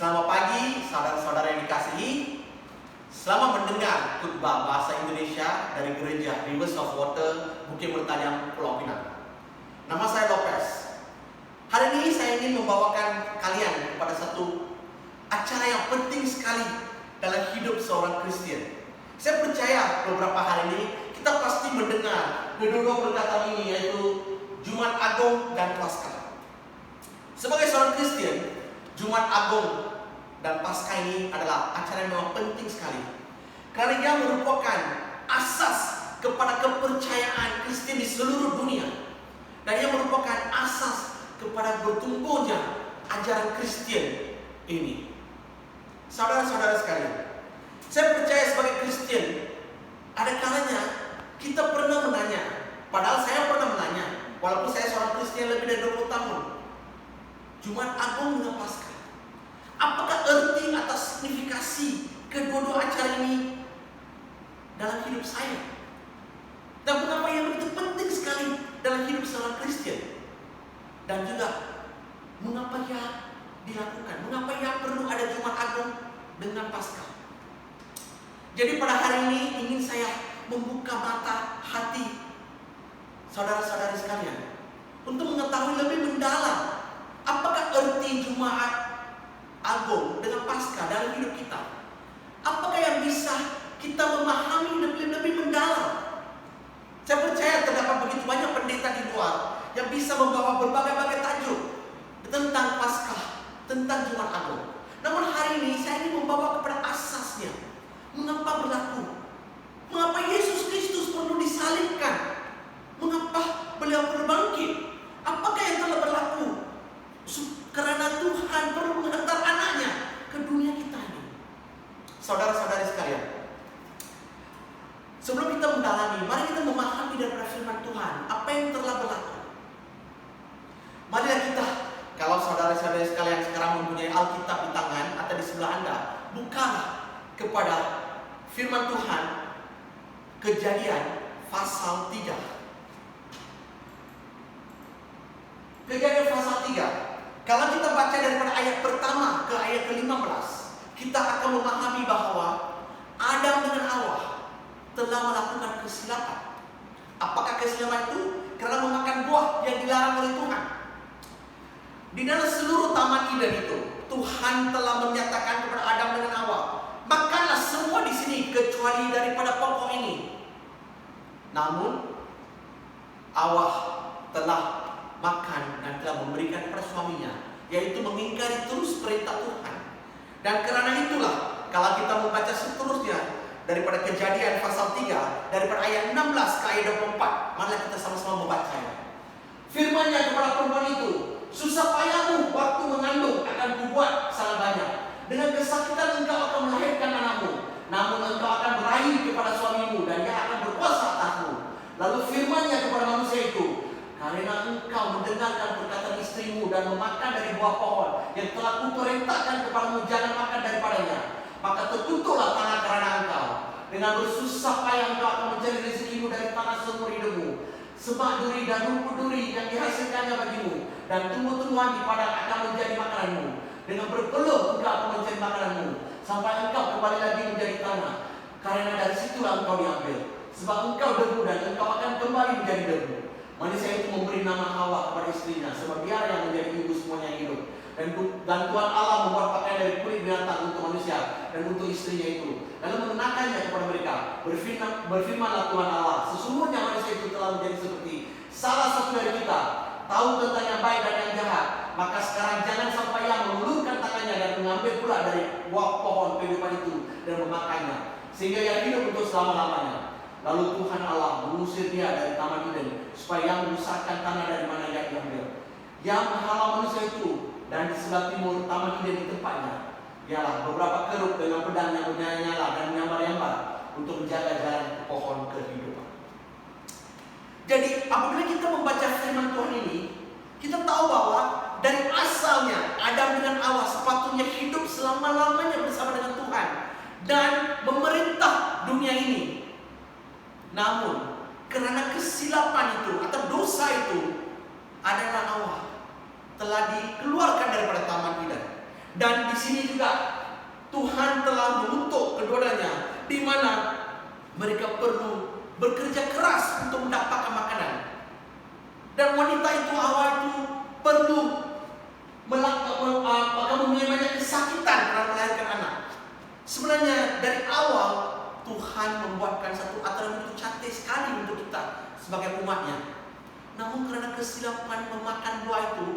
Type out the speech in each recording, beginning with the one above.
Selamat pagi saudara-saudara yang dikasihi. Selamat mendengar khotbah bahasa Indonesia dari Gereja Rivers of Water Bukit Bertajam, Pulau Pinang. Nama saya Lopez. Hari ini saya ingin membawakan kalian kepada satu acara yang penting sekali dalam hidup seorang Kristen. Saya percaya beberapa hari ini kita pasti mendengar kedua perkataan ini, yaitu Jumat Agung dan Paskah. Sebagai seorang Kristen, Jumat Agung dan Paskah ini adalah acara yang memang penting sekali, karena ia merupakan asas kepada kepercayaan Kristen di seluruh dunia, dan ia merupakan asas kepada bertumbuhnya ajaran Kristen ini. Saudara-saudara sekalian, saya percaya sebagai Kristen, ada kalanya kita pernah menanya, padahal saya pernah menanya, walaupun saya seorang Kristen lebih dari 20 tahun, Jumat Agung dan Paskah, apakah arti atau signifikasi kedua-dua acara ini dalam hidup saya? Dan mengapa yang begitu penting sekali dalam hidup seorang Kristen? Dan juga mengapa ia dilakukan? Mengapa ia perlu ada Jumat Agung dengan Paskah? Jadi pada hari ini ingin saya membuka mata hati saudara-saudari sekalian untuk mengetahui lebih mendalam apakah arti Jumat Agung dengan Paskah dalam hidup kita. Apakah yang bisa kita memahami lebih mendalam? Saya percaya terdapat begitu banyak pendeta di luar yang bisa membawa berbagai-bagai tajuk tentang Paskah, tentang Jumat Agung. Namun hari ini saya ingin membawa kepada asasnya. Mengapa berlaku? Mengapa Yesus Kristus perlu disalibkan? Mengapa beliau perlu bangkit? Apakah yang telah berlaku? Karena Tuhan perlu menghantar anaknya ke dunia kita ini. Saudara-saudari sekalian, sebelum kita mendalami, mari kita memahami daripada firman Tuhan apa yang telah berlaku. Marilah kita, kalau saudara-saudari sekalian sekarang mempunyai Alkitab di tangan atau di sebelah Anda, bukalah kepada firman Tuhan Kejadian pasal 3. Kejadian pasal 3. Kalau kita baca daripada ayat pertama ke ayat ke-15, kita akan memahami bahwa Adam dengan Hawa telah melakukan kesilapan. Apakah kesilapan itu? Karena memakan buah yang dilarang oleh Tuhan. Di dalam seluruh taman Eden itu, Tuhan telah menyatakan kepada Adam dengan Hawa, makanlah semua di sini kecuali daripada pokok ini. Namun Hawa telah makan dan telah memberikan kepada suaminya, yaitu mengingkari terus perintah Tuhan. Dan karena itulah kalau kita membaca seterusnya daripada Kejadian pasal 3 daripada ayat 16 ke ayat 24, mari kita sama-sama membacanya. Firman-Nya kepada perempuan itu, susah payahmu waktu mengandung akan kubuat sangat banyak. Dengan kesakitan engkau akan melahirkan anakmu, namun engkau akan meraih kepada suamimu dan dia akan berkuasa atasmu. Lalu firman-Nya kepada manusia itu, karena engkau mendengarkan perkataan istrimu dan memakan dari buah pohon yang telah kuperintahkan kepadamu jangan makan daripadanya, maka tertutuplah tangan karena engkau. Dengan bersusah payah engkau akan mencari rezekimu dari tanah seumur hidupmu. Semak duri dan rumput duri yang dihasilkannya bagimu, dan tumbuh-tumbuhan di padang akan menjadi makananmu. Dengan berpeluh engkau akan mencari makananmu, sampai engkau kembali lagi menjadi tanah, karena dari situlah engkau diambil. Sebab engkau debu dan engkau akan kembali menjadi debu. Manusia itu memberi nama Hawa kepada istrinya, sebab dia yang menjadi ibu semuanya yang hidup. Dan Tuhan Allah membuat pakaian dari kulit binatang untuk manusia dan untuk istrinya itu, lalu mengenakannya kepada mereka. Berfirmanlah Tuhan Allah, sesungguhnya manusia itu telah menjadi seperti salah satu dari kita, tahu tentang yang baik dan yang jahat. Maka sekarang jangan sampai ia mengulurkan tangannya dan mengambil pula dari buah pohon kehidupan itu dan memakannya, sehingga ia hidup untuk selama-lamanya. Lalu Tuhan Allah mengusir dia dari taman Eden, supaya yang merusakkan tanah dari mana ia diambil. Yang menghalau manusia itu, dan di sebelah timur taman Eden di tempatnya, ialah beberapa keruk dengan pedang yang menyala dan menyambar-nyambar untuk menjaga jalan pohon kehidupan. Jadi apabila kita membaca firman Tuhan ini, kita tahu bahwa dari asalnya Adam dengan Hawa sepatutnya hidup selama-lamanya bersama dengan Tuhan dan memerintah dunia ini. Namun karena kesilapan itu atau dosa itu, Adam dan Hawa telah dikeluarkan daripada taman Eden. Dan di sini juga Tuhan telah mengutuk keduanya, di mana mereka perlu bekerja keras untuk mendapatkan makanan. Dan wanita itu awal itu perlu mempunyai banyak kesakitan karena melahirkan anak. Sebenarnya dari awal Tuhan membuatkan satu aturan itu cantik sekali untuk kita sebagai umatnya. Namun karena kesilapan memakan buah itu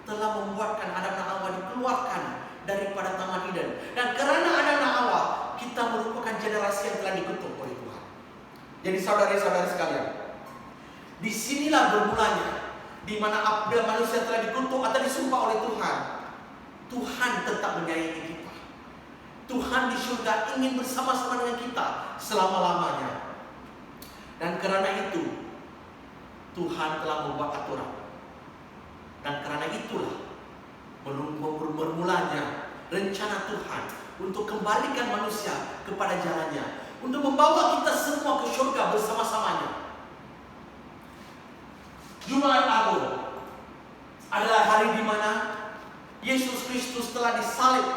telah membuatkan Adam dan Hawa dikeluarkan daripada Taman Eden. Dan karena Adam dan Hawa, kita merupakan generasi yang telah dikutuk oleh Tuhan. Jadi saudara-saudara sekalian, disinilah bermulanya, di mana apabila manusia telah dikutuk atau disumpah oleh Tuhan, Tuhan tetap menyayangi kita. Tuhan di surga ingin bersama-sama dengan kita selama-lamanya. Dan karena itu Tuhan telah membuat aturan. Dan karena itulah bermulanya rencana Tuhan untuk kembalikan manusia kepada jalannya, untuk membawa kita semua ke surga bersama-samanya. Jumat Agung adalah hari di mana Yesus Kristus telah disalib.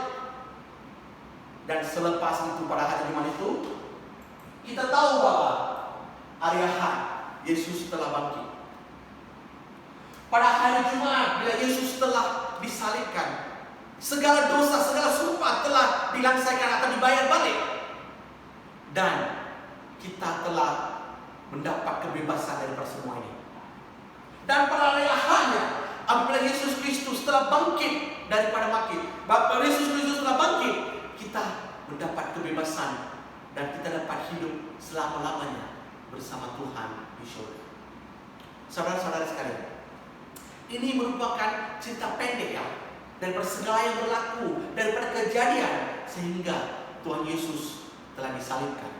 Dan selepas itu, pada hari Jumat itu, kita tahu bahwa hari Ahad Yesus telah bangkit. Pada hari Jumat, bila Yesus telah disalibkan, segala dosa, segala sumpah telah dilaksanakan atau dibayar balik. Dan kita telah mendapat kebebasan dari semua ini. Dan pada hari Ahadnya, apabila Yesus Kristus telah bangkit daripada mati, apabila Yesus Kristus telah bangkit, kita mendapat kebebasan dan kita dapat hidup selama-lamanya bersama Tuhan di surga. Saudara-saudara sekalian, ini merupakan cerita pendek ya, daripada segala yang berlaku, daripada kejadian sehingga Tuhan Yesus telah disalibkan.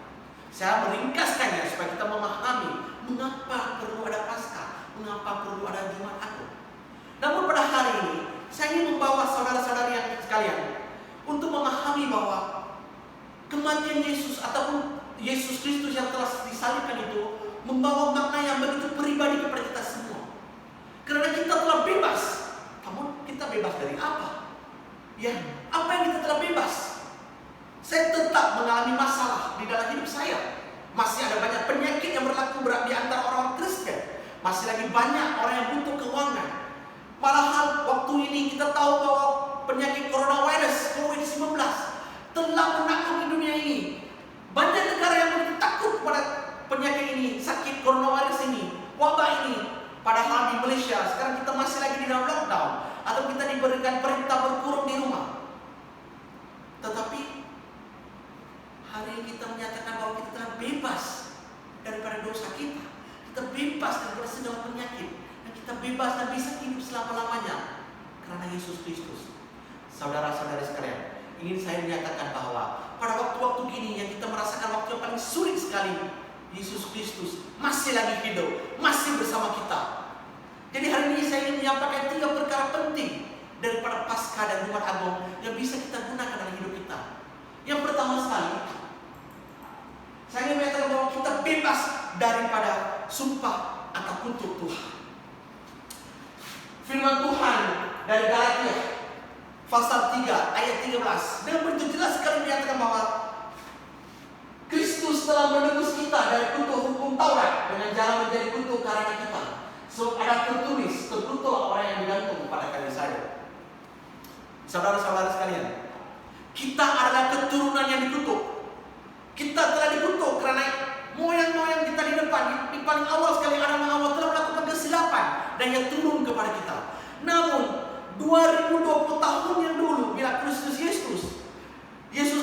Saya meringkaskannya supaya kita memahami mengapa perlu ada Paskah, mengapa perlu ada Jumat Agung. Namun pada hari ini saya ingin membawa saudara-saudari yang sekalian untuk memahami bahwa kematian Yesus ataupun Yesus Kristus yang telah disalibkan itu membawa makna yang begitu pribadi kepada kita semua. Karena kita telah bebas. Namun kita bebas dari apa? Ya, apa yang kita telah bebas? Saya tetap mengalami masalah di dalam hidup saya. Masih ada banyak penyakit yang berlaku di antara orang Kristen. Masih lagi banyak orang yang butuh keuangan. Padahal waktu ini kita tahu bahwa penyakit coronavirus COVID-19 telah menakutkan dunia ini. Banyak negara yang begitu takut pada penyakit ini, sakit coronavirus ini, wabah ini. Padahal di Malaysia sekarang kita masih lagi di dalam lockdown atau kita diberikan perintah berkurung di rumah. Tetapi hari ini kita menyatakan bahwa kita telah bebas daripada dosa kita. Kita bebas daripada segala penyakit dan kita bebas dan bisa hidup selama-lamanya karena Yesus Kristus. Saudara-saudara sekalian, ingin saya menyatakan bahwa pada waktu-waktu gini yang kita merasakan waktu yang paling sulit sekali, Yesus Kristus masih lagi hidup, masih bersama kita. Jadi hari ini saya ingin menyampaikan 3 perkara penting daripada Paskah dan Jumat Agung yang bisa kita gunakan dalam hidup kita. Yang pertama sekali, saya ingin menyatakan bahwa kita bebas daripada sumpah atau kutuk Tuhan. Firman Tuhan dari Galatia pasal 3 ayat 13 dengan begitu jelas sekali menyatakan bahwa Kristus telah menebus kita dari kutuk hukum Taurat dengan jalan menjadi kutuk karena kita. So ada tertulis, terkutuk orang yang digantung pada kayu salib. Saudara-saudara sekalian, kita adalah keturunan yang dikutuk. Kita telah dikutuk karena moyang-moyang kita di depan, di paling awal sekali Adam dan Hawa telah melakukan kesilapan dan yang turun kepada kita. Namun 2020 tahun yang dulu bila Kristus Yesus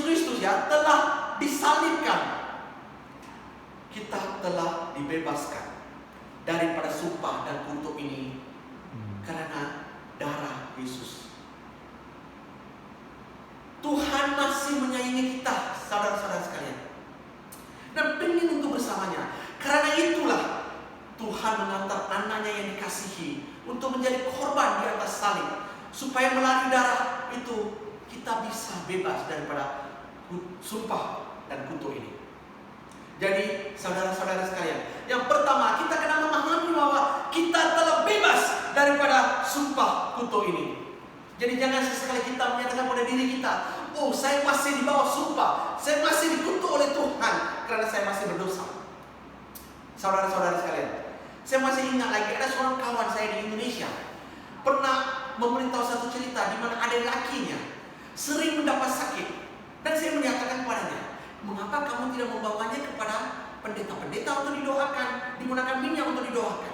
Kristus ya telah disalibkan, kita telah dibebaskan daripada sumpah dan kutuk ini karena darah Yesus. Tuhan masih menyayangi kita, saudara-saudara sekalian, dan ingin untuk bersamanya. Karena itulah Tuhan mengantar anaknya yang dikasihi untuk menjadi korban di atas salib, supaya melalui darah itu kita bisa bebas daripada sumpah dan kutuk ini. Jadi saudara-saudara sekalian, yang pertama kita kena memahami bahwa kita telah bebas daripada sumpah kutuk ini. Jadi jangan sesekali kita menyatakan pada diri kita, oh saya masih di bawah sumpah, saya masih dikutuk oleh Tuhan karena saya masih berdosa. Saudara-saudara sekalian, saya masih ingat lagi ada seorang kawan saya di Indonesia pernah memberitahu satu cerita di mana ada lakinya sering mendapat sakit, dan saya menyatakan kepadanya, mengapa kamu tidak membawanya kepada pendeta-pendeta untuk didoakan, digunakan minyak untuk didoakan?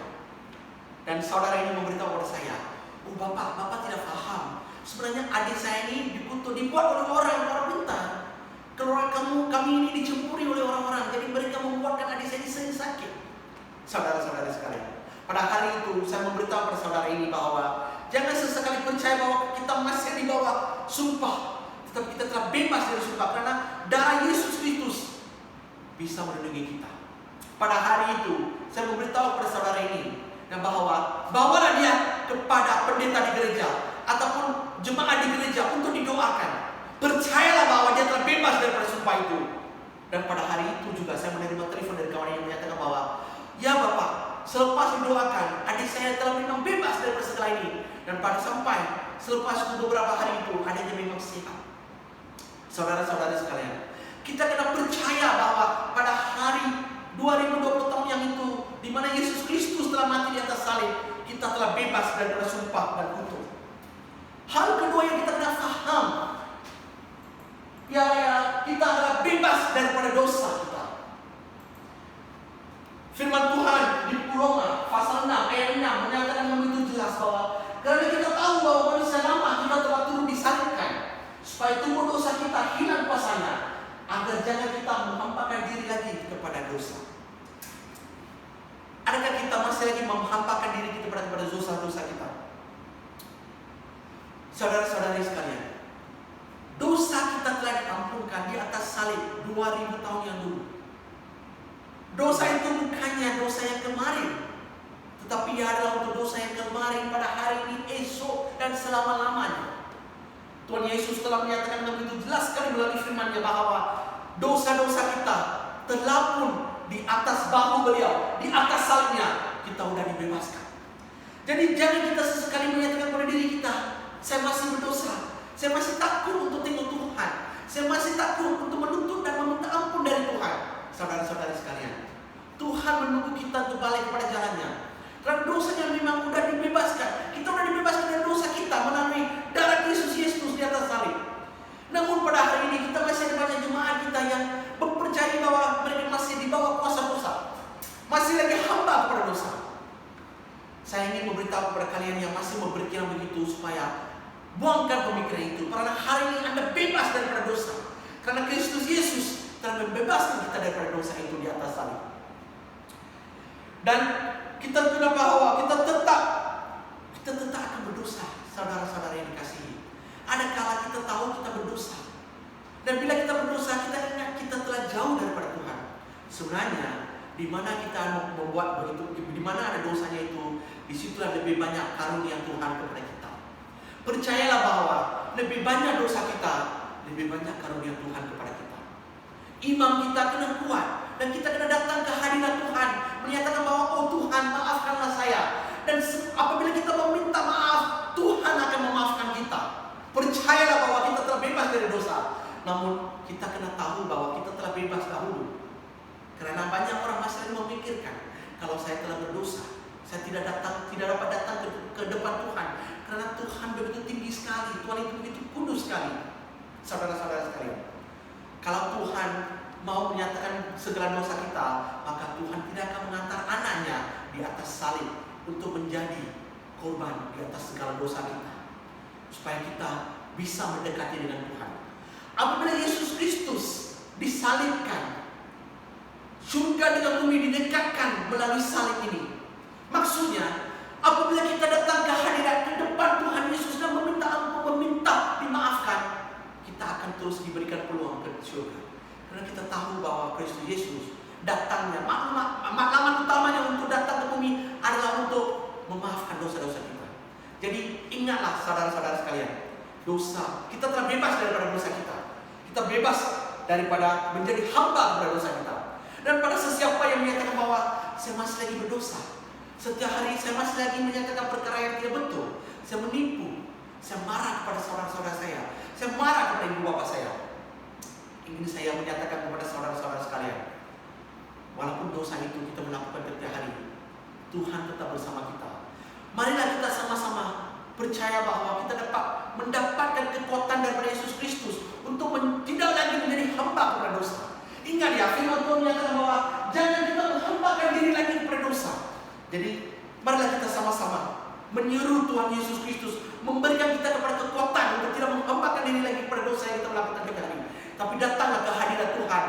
Dan saudara ini memberitahu kepada saya, oh bapak tidak paham. Sebenarnya adik saya ini dikutuk, dibuat oleh orang bentar. Keluarga kami ini dicempuri oleh orang-orang, jadi mereka membuatkan adik saya ini sering sakit. Saudara-saudara sekalian, pada hari itu saya memberitahu kepada saudara ini bahwa jangan sesekali percaya bahwa kita masih di bawah sumpah, tetapi kita telah bebas dari sumpah karena darah Yesus Kristus bisa melindungi kita. Pada hari itu saya memberitahu kepada saudara ini dan bahwa bawalah dia kepada pendeta di gereja ataupun jemaat di gereja untuk didoakan. Percayalah bahwa dia telah bebas daripada sumpah itu. Dan pada hari itu juga saya menerima telepon dari kawan yang menyatakan bahwa, ya bapak, selepas didoakan adik saya telah memang bebas daripada segala ini. Dan pada sampai selepas beberapa hari itu adanya memang sehat. Saudara-saudara sekalian, kita kena percaya bahwa pada hari 2020 tahun yang itu, di mana Yesus Kristus telah mati di atas salib, kita telah bebas daripada sumpah dan kutuk. Hal kedua yang kita kena paham, ya kita adalah bebas daripada dosa kita. Firman Tuhan di Roma pasal 6 ayat 6 menyatakan dengan begitu jelas bahwa karena kita tahu bahwa manusia lama kita telah turun disalibkan, supaya tubuh dosa kita hilang kuasanya, agar jangan kita menghampakan diri lagi kepada dosa. Adakah kita masih lagi menghampakan diri kita kepada dosa-dosa kita? Saudara-saudari sekalian, dosa kita telah diampunkan di atas salib 2000 tahun yang dulu. Dosa itu bukannya dosa yang kemarin, tetapi ia adalah untuk dosa yang kemarin, pada hari ini, esok, dan selama-lamanya. Tuhan Yesus telah menyatakan dengan begitu jelas sekali melalui firman-Nya bahwa dosa-dosa kita telah pun di atas bahu beliau, di atas salibnya, kita sudah dibebaskan. Jadi jangan kita sesekali menyatakan pada diri kita, saya masih berdosa, saya masih takut untuk tengok Tuhan, saya masih takut untuk menuntut dan meminta ampun dari Tuhan. Saudara-saudara sekalian, Tuhan menunggu kita untuk balik kepada jalannya. Karena dosanya memang sudah dibebaskan. Kita sudah dibebaskan dari dosa kita melalui darah Yesus Kristus di atas salib. Namun pada hari ini kita masih ada banyak jemaat kita yang mempercayai bahwa mereka masih di bawah kuasa dosa, masih lagi hamba kepada dosa. Saya ingin memberitahu kepada kalian yang masih berpikiran begitu, supaya buangkan pemikiran itu. Karena hari ini Anda bebas daripada dosa, karena Kristus Yesus telah membebaskan kita daripada dosa itu di atas salib. Dan kita tahu bahwa kita tetap akan berdosa, saudara-saudara yang dikasihi. Ada kala kita tahu kita berdosa, dan bila kita berdosa, kita ingat kita telah jauh daripada Tuhan. Sebenarnya di mana kita membuat begitu, di mana ada dosanya itu, disitulah lebih banyak karunia Tuhan kepada kita. Percayalah bahwa lebih banyak dosa kita, lebih banyak karunia Tuhan kepada kita. Iman kita kena kuat, dan kita kena datang ke hadirat Tuhan, menyatakan bahwa oh Tuhan, maafkanlah saya. Dan apabila kita meminta maaf, Tuhan akan memaafkan kita. Percayalah bahwa kita telah bebas dari dosa. Namun kita kena tahu bahwa kita telah bebas dahulu. Karena banyak orang masih memikirkan, kalau saya telah berdosa, saya tidak dapat datang ke depan Tuhan, karena Tuhan begitu tinggi sekali, Tuhan itu begitu kudus sekali. Saudara-saudara sekalian, kalau Tuhan mau menyatakan segala dosa kita, maka Tuhan tidak akan mengantar anaknya di atas salib untuk menjadi korban di atas segala dosa kita, supaya kita bisa mendekati dengan Tuhan. Apabila Yesus Kristus disalibkan, surga dengan bumi didekatkan melalui salib ini. Maksudnya, apabila kita datang ke hadirat ke depan Tuhan Yesus dan meminta ampun, meminta dimaafkan, kita akan terus diberikan peluang ke surga. Karena kita tahu bahwa Kristus Yesus datangnya, maklumat utamanya untuk datang ke bumi adalah untuk memaafkan dosa-dosa kita. Jadi ingatlah saudara-saudara sekalian, dosa, kita telah bebas daripada dosa kita. Kita bebas daripada menjadi hamba kepada dosa kita. Dan pada sesiapa yang menyatakan bahwa saya masih lagi berdosa, setiap hari saya masih lagi menyatakan perkara yang tidak betul, saya menipu, Saya marah kepada saudara-saudara saya marah kepada ibu bapak saya. Ingin saya menyatakan kepada saudara-saudara sekalian, walaupun dosa itu kita melakukan setiap hari, Tuhan tetap bersama kita. Marilah kita sama-sama percaya bahwa kita dapat mendapatkan kekuatan daripada Yesus Kristus untuk tidak lagi menjadi hamba kepada dosa. Ingat ya, firman Tuhan menyatakan bahwa jangan kita menghambakan diri lagi kepada dosa. Jadi marilah kita sama-sama menyuruh Tuhan Yesus Kristus memberikan kita kepada kekuatan untuk tidak menghambakan diri lagi kepada dosa yang kita lakukan setiap hari. Tapi datanglah ke hadirat Tuhan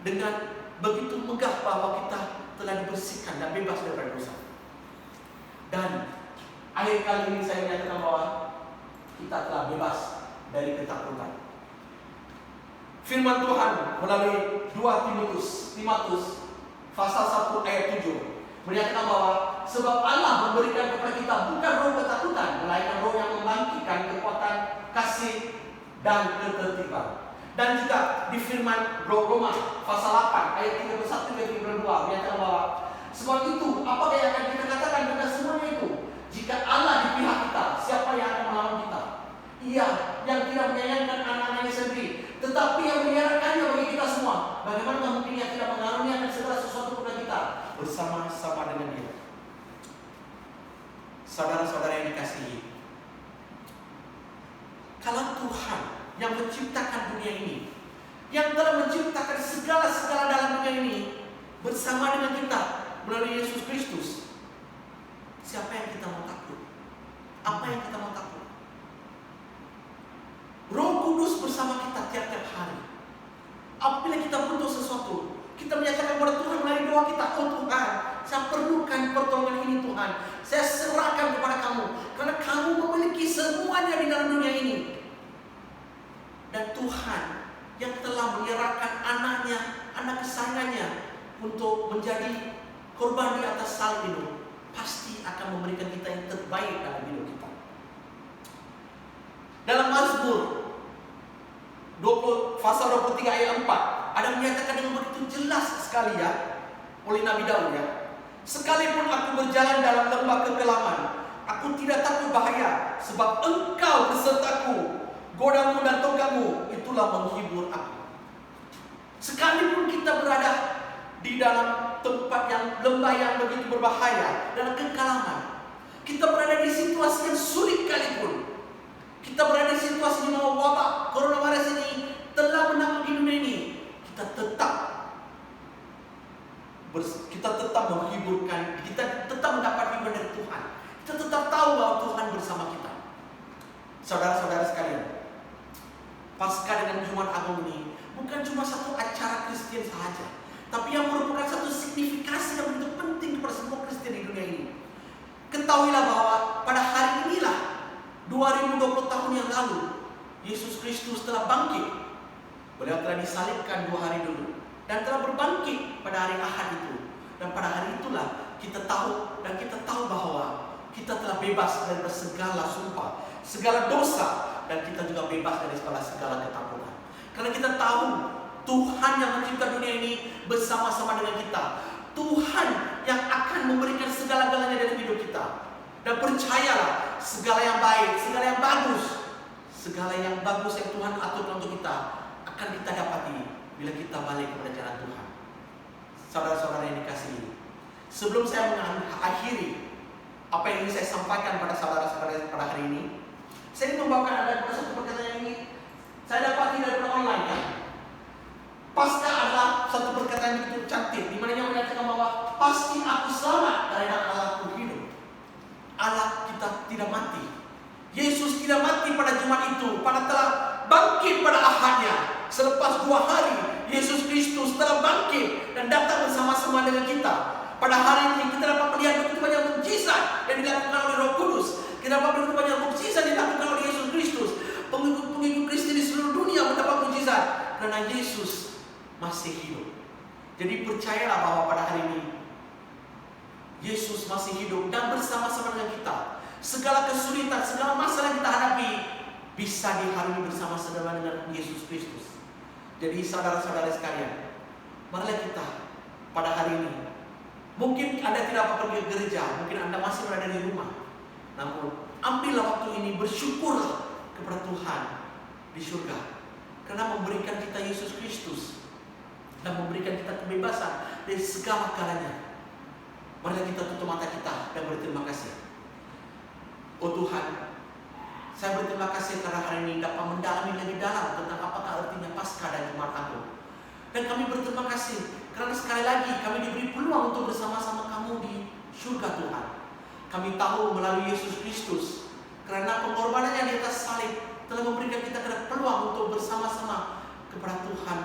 dengan begitu megah bahwa kita telah dibersihkan dan bebas daripada dosa. Dan akhir kali ini saya menyatakan bahwa kita telah bebas dari ketakutan. Firman Tuhan melalui 2 Timotius pasal 1 ayat 7 menyatakan bahwa sebab Allah memberikan kepada kita bukan roh ketakutan, melainkan roh yang membangkitkan kekuatan, kasih, dan ketertiban. Dan juga di firman Roma pasal 8 ayat 31-32 menyatakan bahwa sebab itu apakah yang akan kita katakan tentang semuanya itu? Jika Allah di pihak kita, siapa yang akan melawan kita? Ia yang tidak menyayangkan anak-anaknya sendiri, tetapi yang menyerahkannya bagi kita semua. Bagaimana mungkin ia tidak mengaruniakan segala sesuatu kepada kita bersama-sama dengan Dia? Saudara-saudara yang dikasihi, kalau Tuhan yang menciptakan dunia ini, yang telah menciptakan segala-segala dalam dunia ini bersama dengan kita melalui Yesus Kristus, siapa yang kita mau takut? Apa yang kita mau takut? Roh Kudus bersama kita tiap-tiap hari. Apabila kita butuh sesuatu, kita menyatakan kepada Tuhan melalui doa kita, oh Tuhan, saya perlukan pertolongan ini Tuhan. Saya serahkan kepada kamu, karena kamu memiliki semuanya di dalam dunia ini. Dan Tuhan yang telah menyerahkan anaknya, anak kesayangannya untuk menjadi korban di atas salib itu, pasti akan memberikan kita yang terbaik dalam hidup kita. Dalam Mazmur pasal 23 ayat 4 ada menyatakan dengan begitu jelas sekali ya oleh Nabi Daud ya. Sekalipun aku berjalan dalam lembah kekelaman, aku tidak takut bahaya, sebab Engkau besertaku. Godamu dan tongkatmu itulah menghibur aku. Sekalipun kita berada di dalam tempat yang lembah yang begitu berbahaya, dalam kekelaman, kita berada di situasi yang sulit sekalipun, kita berada di situasi di mana wabak coronavirus ini telah menangani dunia ini, kita tetap menghiburkan, kita tetap mendapat hiburan dari Tuhan. Kita tetap tahu bahwa Tuhan bersama kita. Saudara-saudara sekalian, Paskah dengan Jumat Agung ini bukan cuma satu acara Kristen saja, tapi yang merupakan satu signifikasi yang begitu penting kepada semua Kristen di dunia ini. Ketahuilah bahwa pada hari inilah 2020 tahun yang lalu Yesus Kristus telah bangkit. Beliau telah disalibkan 2 hari dulu dan telah berbangkit pada hari Ahad itu. Dan pada hari itulah kita tahu bahwa kita telah bebas dari segala sumpah, segala dosa, dan kita juga bebas dari segala ketakutan. Karena kita tahu Tuhan yang mencipta dunia ini bersama-sama dengan kita. Tuhan yang akan memberikan segala-galanya dalam hidup kita. Dan percayalah, segala yang baik, segala yang bagus yang Tuhan aturkan untuk kita akan kita dapati bila kita balik kepada jalan Tuhan. Saudara-saudara yang dikasihi, sebelum saya mengakhiri apa yang ingin saya sampaikan pada saudara-saudara pada hari ini, saya ingin membawakan ada satu perkataan yang ini saya dapati dari online ya. Paskah adalah satu perkataan yang begitu cantik, di mana yang menyatakan bahwa pasti aku selamat karena Allahku hidup. Allah kita tidak mati. Yesus tidak mati pada Jumat itu, pada telah bangkit pada Ahadnya. Selepas 2 hari, Yesus Kristus telah bangkit dan datang bersama-sama dengan kita. Pada hari ini kita dapat melihat begitu banyak mukjizat yang dilakukan oleh Roh Kudus. Kita dapat begitu banyak mukjizat yang dilakukan oleh Yesus Kristus. Pengikut-pengikut Kristen di seluruh dunia mendapat mukjizat karena Yesus masih hidup. Jadi percayalah bahwa pada hari ini Yesus masih hidup dan bersama-sama dengan kita. Segala kesulitan, segala masalah yang kita hadapi bisa diharui bersama-sama dengan Yesus Kristus. Jadi saudara-saudara sekalian, marilah kita pada hari ini, mungkin Anda tidak pergi ke gereja, mungkin Anda masih berada di rumah, namun ambillah waktu ini, bersyukurlah kepada Tuhan di surga, karena memberikan kita Yesus Kristus dan memberikan kita kebebasan dari segala galanya. Mari kita tutup mata kita dan berterima kasih. Oh Tuhan, saya berterima kasih karena hari ini dapat mendalami lebih dalam tentang apakah artinya Paskah dan Jumat Agung. Dan kami berterima kasih karena sekali lagi kami diberi peluang untuk bersama-sama kamu di surga Tuhan. Kami tahu melalui Yesus Kristus, karena pengorbanannya di atas salib telah memberikan kita peluang untuk bersama-sama kepada Tuhan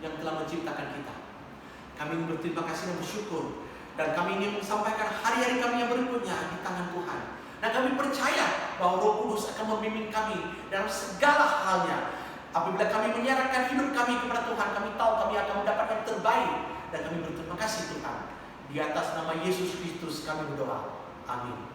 yang telah menciptakan kita. Kami berterima kasih dan bersyukur, dan kami ingin menyampaikan hari-hari kami yang berikutnya di tangan Tuhan. Dan kami percaya bahwa Roh Kudus akan membimbing kami dalam segala halnya. Apabila kami menyerahkan hidup kami kepada Tuhan, kami tahu kami akan mendapatkan yang terbaik. Dan kami berterima kasih Tuhan. Di atas nama Yesus Kristus kami berdoa. Amin.